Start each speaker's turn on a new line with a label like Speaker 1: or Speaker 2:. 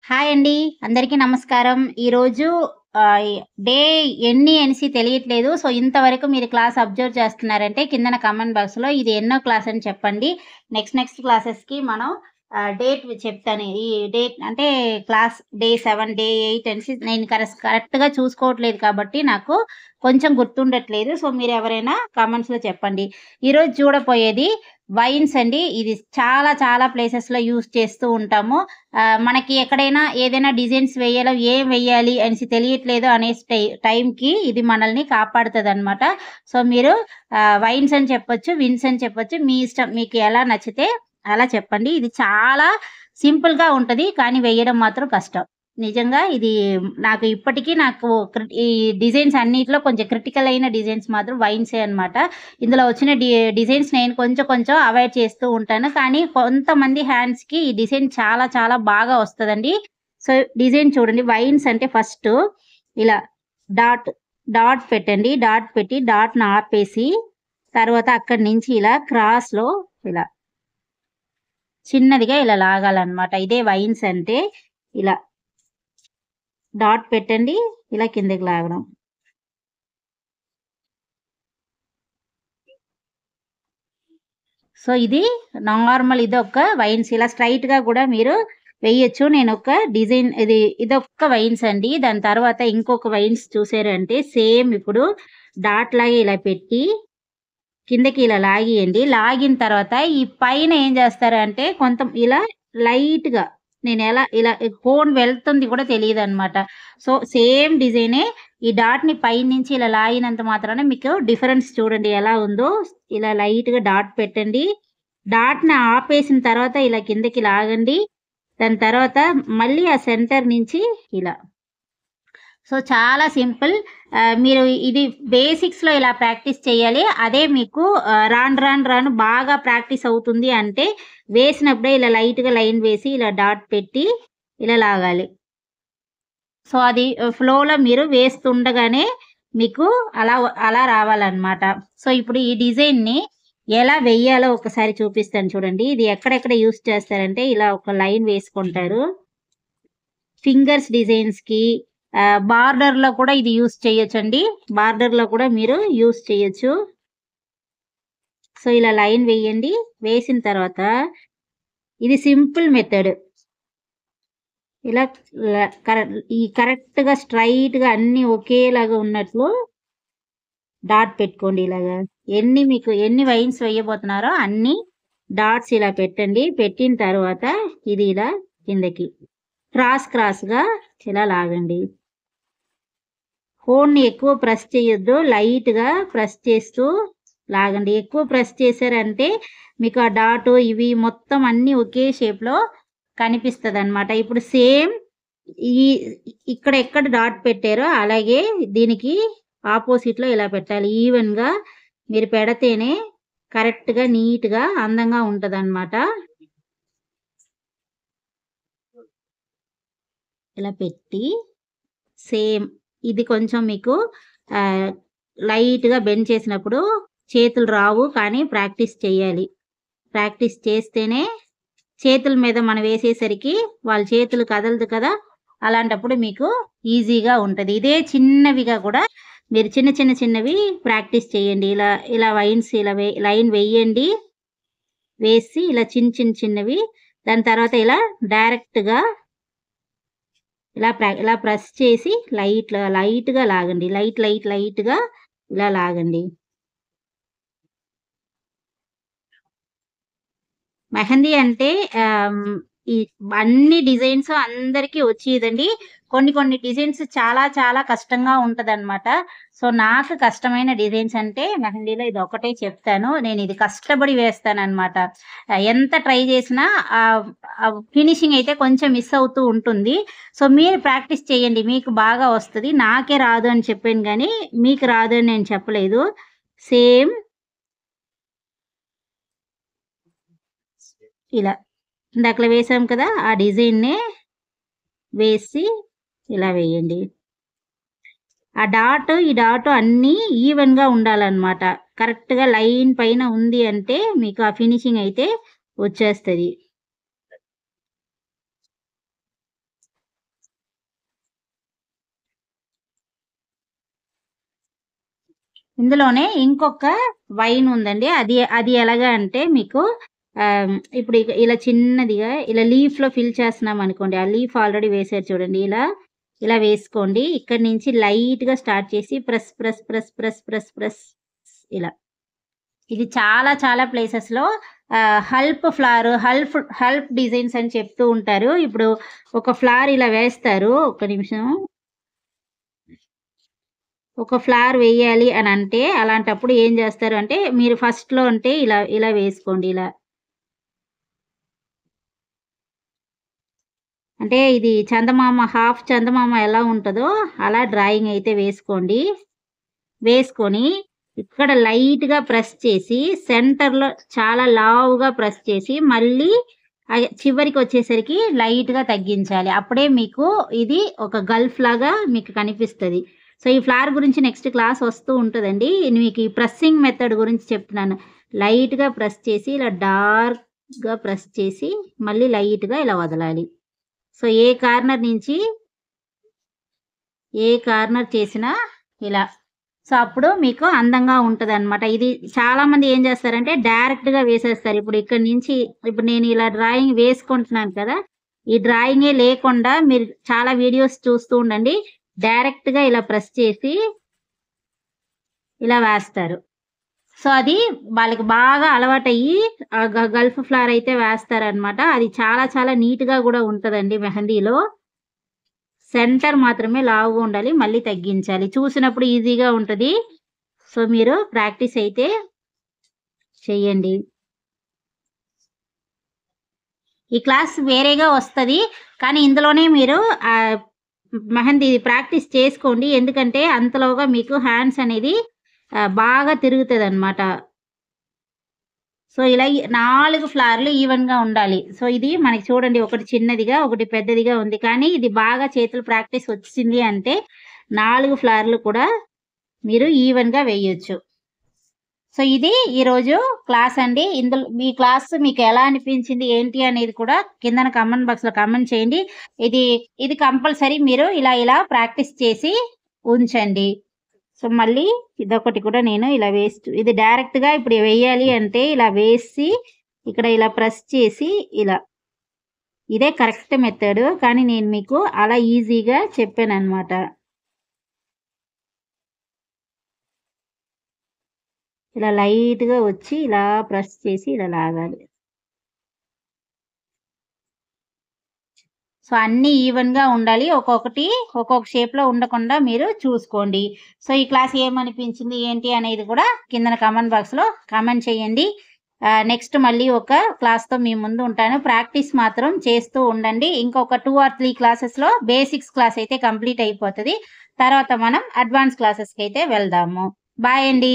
Speaker 1: Hi అండి. అందరికీ నమస్కారం. ఈరోజు ఆహ్, డే ఎన్ని అనేసి తెలియట్లేదు. సో, ఇంతవరకు మీరు క్లాస్ అబ్జర్వ్ చేస్తున్నారంటే కిందన కామెంట్ బాక్స్‌లో ఇది ఎన్నో క్లాస్ అని చెప్పండి. నెక్స్ట్ క్లాసెస్‌కి మనం డేట్ చెప్తాను. ఈ డేట్ అంటే క్లాస్ డే 7, డే 8 అనేసి నేను కరెక్ట్‌గా చూసుకోవట్లేదు కాబట్టి నాకు కొంచెం గుర్తుండట్లేదు. సో, మీరెవరైనా కామెంట్స్‌లో చెప్పండి. ఈరోజు చూడబోయేది వైన్స్ అండి. ఇది చాలా చాలా ప్లేసెస్‌లో యూజ్ చేస్తూ ఉంటాము. మనకి ఎక్కడైనా ఏదైనా డిజైన్స్ వేయాలో ఏం వెయ్యాలి అనేసి తెలియట్లేదు అనే టైంకి ఇది మనల్ని కాపాడుతదనమాట. సో, మీరు వైన్స్ అని చెప్పొచ్చు, విన్స్ అని చెప్పొచ్చు. మీ ఇష్టం. మీకు ఎలా నచ్చితే అలా చెప్పండి. ఇది చాలా సింపుల్‌గా ఉంటది. కానీ వేయడం మాత్రం కష్టం. నిజంగా ఇది నాకు ఇప్పటికి నాకు ఈ డిజైన్స్ అన్నిట్లో కొంచెం క్రిటికల్ అయిన డిజైన్స్ మాత్రం వైన్సే అనమాట. ఇందులో వచ్చిన డిజైన్స్ నేను కొంచెం కొంచెం అవాయిడ్ చేస్తూ ఉంటాను. కానీ కొంతమంది హ్యాండ్స్‌కి ఈ డిజైన్ చాలా చాలా బాగా వస్తదండి. సో, డిజైన్ చూడండి. వైన్స్ అంటే ఫస్టు ఇలా డాట్, డాట్ పెట్టండి. డాట్ పెట్టి డాట్‌ని ఆపేసి తర్వాత అక్కడి నుంచి ఇలా క్రాస్‌లో ఇలా చిన్నదిగా ఇలా లాగాలన్నమాట. ఇదే వైన్స్ అంటే ఇలా డాట్ పెట్టండి. ఇలా కిందకి లాగడం. సో, ఇది నార్మల్ ఇదొక వైన్స్ ఇలా స్ట్రెయిట్‌గా గూడా మీరు వేయొచ్చు. నేనొక డిజైన్ ఇదొక్క వైన్స్ అండి. దాని తర్వాత ఇంకొక వైన్స్ చూసారంటే సేమ్ ఇప్పుడు డాట్ లాగా ఇలా పెట్టి కిందకి ఇలా లాగియండి. లాగిన తర్వాత ఈ పైన ఏం చేస్తారంటే ఇలా లైట్‌గా ఇలా కోన్ వెళ్తుంది కూడా తెలీదనమాట. సో, సేమ్ డిజైనే ఈ డాట్‌ని పైనుంచి ఇలా లాగినంత మాత్రాన మీకు డిఫరెన్స్ చూడండి ఎలా ఉందో. ఇలా లైట్‌గా డాట్ పెట్టండి. డాట్‌ని ఆపేసిన తర్వాత ఇలా కిందకి లాగండి. దాని తర్వాత మళ్ళీ ఆ సెంటర్ నుంచి ఇలా. సో, చాలా సింపుల్. మీరు ఇది బేసిక్స్‌లో ఇలా ప్రాక్టీస్ చేయాలి. అదే మీకు రాను బాగా ప్రాక్టీస్ అవుతుంది అంటే, వేసినప్పుడే ఇలా లైట్‌గా లైన్ వేసి, ఇలా డాట్ పెట్టి, ఇలా లాగాలి. సో, అది ఫ్లోలో మీరు వేస్తుండగానే మీకు అలా రావాలన్నమాట. సో, ఇప్పుడు ఈ డిజైన్‌ని ఎలా వెయ్యాలో ఒకసారి చూపిస్తాను చూడండి. ఇది ఎక్కడెక్కడ యూజ్ చేస్తారంటే, ఇలా ఒక లైన్ వేసుకుంటారు. ఫింగర్స్ డిజైన్స్‌కి బార్డర్‌లో కూడా ఇది యూజ్ చేయొచ్చండి. బార్డర్‌లో కూడా మీరు యూజ్ చేయొచ్చు. సో, ఇలా లైన్ వేయండి. వేసిన తర్వాత ఇది సింపుల్ మెథడ్. ఇలా ల కర కరెక్ట్‌గా స్ట్రెయిట్‌గా అన్నీ ఒకేలాగా ఉన్నట్లు డాట్ పెట్టుకోండి ఇలాగా. మీకు ఎన్ని వైన్స్ వేయబోతున్నారో అన్ని డాట్స్ ఇలా పెట్టండి. పెట్టిన తర్వాత ఇది ఇలా కిందకి క్రాస్‌గా ఇలా లాగండి. కోన్‌ని ఎక్కువ ప్రెస్ చేయొద్దు. లైట్‌గా ప్రెస్ చేస్తూ లాగండి. ఎక్కువ ప్రెస్ చేశారంటే మీకు ఆ డాటు ఇవి మొత్తం అన్నీ ఒకే షేప్‌లో కనిపిస్తదనమాట. ఇప్పుడు సేమ్ ఈ ఇక్కడ ఎక్కడ డాట్ పెట్టారో అలాగే దీనికి ఆపోజిట్‌లో ఇలా పెట్టాలి. ఈవెన్‌గా మీరు పెడితేనే కరెక్ట్‌గా, నీట్‌గా, అందంగా ఉంటదనమాట. ఇలా పెట్టి సేమ్ ఇది కొంచెం మీకు ఆహ్, లైట్‌గా బెండ్ చేసినప్పుడు చేతులు రావు. కానీ ప్రాక్టీస్ చేయాలి. ప్రాక్టీస్ చేస్తేనే చేతుల మీద మనం వేసేసరికి వాళ్ళ చేతులు కదలదు కదా! అలాంటప్పుడు మీకు ఈజీగా ఉంటది. ఇదే చిన్నవిగా కూడా మీరు చిన్నవి ప్రాక్టీస్ చేయండి. ఇలా వైన్స్ ఇలా లైన్ వేయండి. వేసి ఇలా చిన్నవి దాని తర్వాత ఇలా డైరెక్ట్‌గా ఇలా ప్రెస్ చేసి లైట్‌గా లాగండి. లైట్‌గా ఇలా లాగండి. మెహందీ అంటే ఈ అన్ని డిజైన్స్ అందరికీ వచ్చేదండి. కొన్ని డిజైన్స్ చాలా చాలా కష్టంగా ఉంటదనమాట. సో, నాకు కష్టమైన డిజైన్స్ అంటే మెహందీలో ఇదొక్కటే చెప్తాను. నేనిది కష్టపడి వేస్తాననమాట. ఎంత ట్రై చేసినా ఫినిషింగ్ అయితే కొంచెం మిస్ అవుతూ ఉంటుంది. సో, మీరు ప్రాక్టీస్ చేయండి. మీకు బాగా వస్తది. నాకే రాదు అని చెప్పాను గానీ, మీకు రాదు అని నేను చెప్పలేదు. సేమ్ ఇలా ఇందాకలా వేసాం కదా! ఆ డిజైన్‌నే వేసి ఇలా వేయండి. ఈ డాట్ అన్నీ ఈవెన్‌గా ఉండాలన్నమాట. కరెక్ట్‌గా లైన్ పైన ఉంది అంటే మీకు ఆ ఫినిషింగ్ అయితే వచ్చేస్తది. ఇందులోనే ఇంకొక వైన్ ఉందండి. అది ఎలాగా అంటే మీకు ఇప్పుడు ఇలా చిన్నదిగా ఇలా లీఫ్‌లో ఫిల్ చేస్తున్నామనుకోండి. ఆ లీఫ్ ఆల్రెడీ వేసారు చూడండి. ఇలా వేసుకోండి. ఇక్కడి నుంచి లైట్‌గా స్టార్ట్ చేసి press, press, press, press, press, press ఇలా. ఇది చాలా చాలా ప్లేసెస్‌లో హల్ప్ డిజైన్స్ అని చెప్తూ ఉంటారు. ఇప్పుడు ఒక ఫ్లవర్ ఇలా వేస్తారు. ఒక్క నిమిషం. ఒక ఫ్లవర్ వేయాలి అనంటే అలాంటప్పుడు ఏం జేస్తారు అంటే మీరు ఫస్ట్‌లో అంటే ఇలా వేసుకోండి ఇలా. అంటే ఇది హాఫ్ చందమామ ఎలా ఉంటదో అలా డ్రాయింగ్ అయితే వేసుకోండి. వేసుకొని ఇక్కడ లైట్‌గా ప్రెస్ చేసి సెంటర్‌లో చాలా లావుగా ప్రెస్ చేసి మళ్ళీ చివరికొచ్చేసరికి లైట్‌గా తగ్గించాలి. అప్పుడే మీకు ఇది ఒక గల్ఫ్ లాగా మీకు కనిపిస్తది. సో, ఈ ఫ్లవర్ గురించి నెక్స్ట్ క్లాస్ వస్తూ ఉంటదండి. మీకు ఈ ప్రెస్సింగ్ మెథడ్ గురించి చెప్తున్నాను. లైట్‌గా ప్రెస్ చేసి ఇలా డార్క్‌గా ప్రెస్ చేసి మళ్ళీ లైట్‌గా ఇలా వదలాలి. సో, ఏ కార్నర్ చేసినా ఇలా. సో, అప్పుడు మీకు అందంగా ఉంటదనమాట. ఇది చాలామంది ఏం చేస్తారంటే డైరెక్ట్‌గా వేసేస్తారు. ఇప్పుడు నేను ఇలా డ్రాయింగ్ వేసుకుంటున్నాను కదా! ఈ డ్రాయింగే లేకుండా మీరు చాలా వీడియోస్ చూస్తూ ఉండండి. డైరెక్ట్‌గా ఇలా ప్రెస్ చేసి ఇలా వేస్తారు. సో, అది వాళ్ళకి బాగా అలవాటయ్యి గల్ఫ్ ఫ్లవర్ అయితే వేస్తారనమాట. అది చాలా చాలా నీట్‌గా గూడా ఉంటదండి మెహందీలో. సెంటర్ మాత్రమే లావుగా ఉండాలి. మళ్ళీ తగ్గించాలి. చూసినప్పుడు ఈజీగా ఉంటది. సో, మీరు ప్రాక్టీస్ అయితే చెయ్యండి. ఈ క్లాస్ వేరేగా వస్తది. కానీ ఇందులోనే మీరు మెహందీ ప్రాక్టీస్ చేసుకోండి. ఎందుకంటే అంతలోగా మీకు హ్యాండ్స్ అనేది బాగా తిరుగుతదనమాట. సో, ఇలా 4 ఫ్లవర్‌లు ఈవెన్‌గా ఉండాలి. సో, ఇది మనకి చూడండి ఒకటి చిన్నదిగా, ఒకటి పెద్దదిగా ఉంది. కానీ ఇది బాగా చేతులు ప్రాక్టీస్ వచ్చింది అంటే 4 ఫ్లవర్‌లు కూడా మీరు ఈవెన్‌గా వేయొచ్చు. సో, ఇది ఈరోజు క్లాస్ అండి. మీ క్లాస్ మీకు ఎలా అనిపించింది, ఏంటి అనేది కూడా కిందన కామెంట్ బాక్స్‌లో కామెంట్ చేయండి. ఇది కంపల్సరీ మీరు ఇలా ప్రాక్టీస్ చేసి ఉంచండి. సో, మళ్ళీ ఇదొకటి కూడా నేను ఇలా ఇది డైరెక్ట్‌గా ఇప్పుడు వెయ్యాలి అంటే ఇలా వేసి, ఇక్కడ ఇలా ప్రెస్ చేసి ఇలా. ఇదే కరెక్ట్ మెథడ్. కానీ నేను మీకు అలా ఈజీగా చెప్పాననమాట. ఇలా లైట్‌గా వచ్చి ఇలా ప్రెస్ చేసి ఇలా లాగాలి. సో, అన్నీ ఈవెన్‌గా ఉండాలి. ఒక్కొక్క షేప్‌లో ఉండకుండా మీరు చూసుకోండి. సో, ఈ క్లాస్ ఏమనిపించింది, ఏంటి అనేది కూడా కిందన కామెంట్ బాక్స్‌లో కామెంట్ చేయండి. నెక్స్ట్ మళ్ళీ ఒక క్లాస్‌తో మీ ముందు ఉంటాను. ప్రాక్టీస్ మాత్రం చేస్తూ ఉండండి. ఇంకొక 2 ఆర్ 3 క్లాసెస్‌లో బేసిక్స్ క్లాస్ అయితే కంప్లీట్ అయిపోతది. తర్వాత మనం అడ్వాన్స్ క్లాసెస్‌కైతే వెళ్దాము. బాయ్ అండి.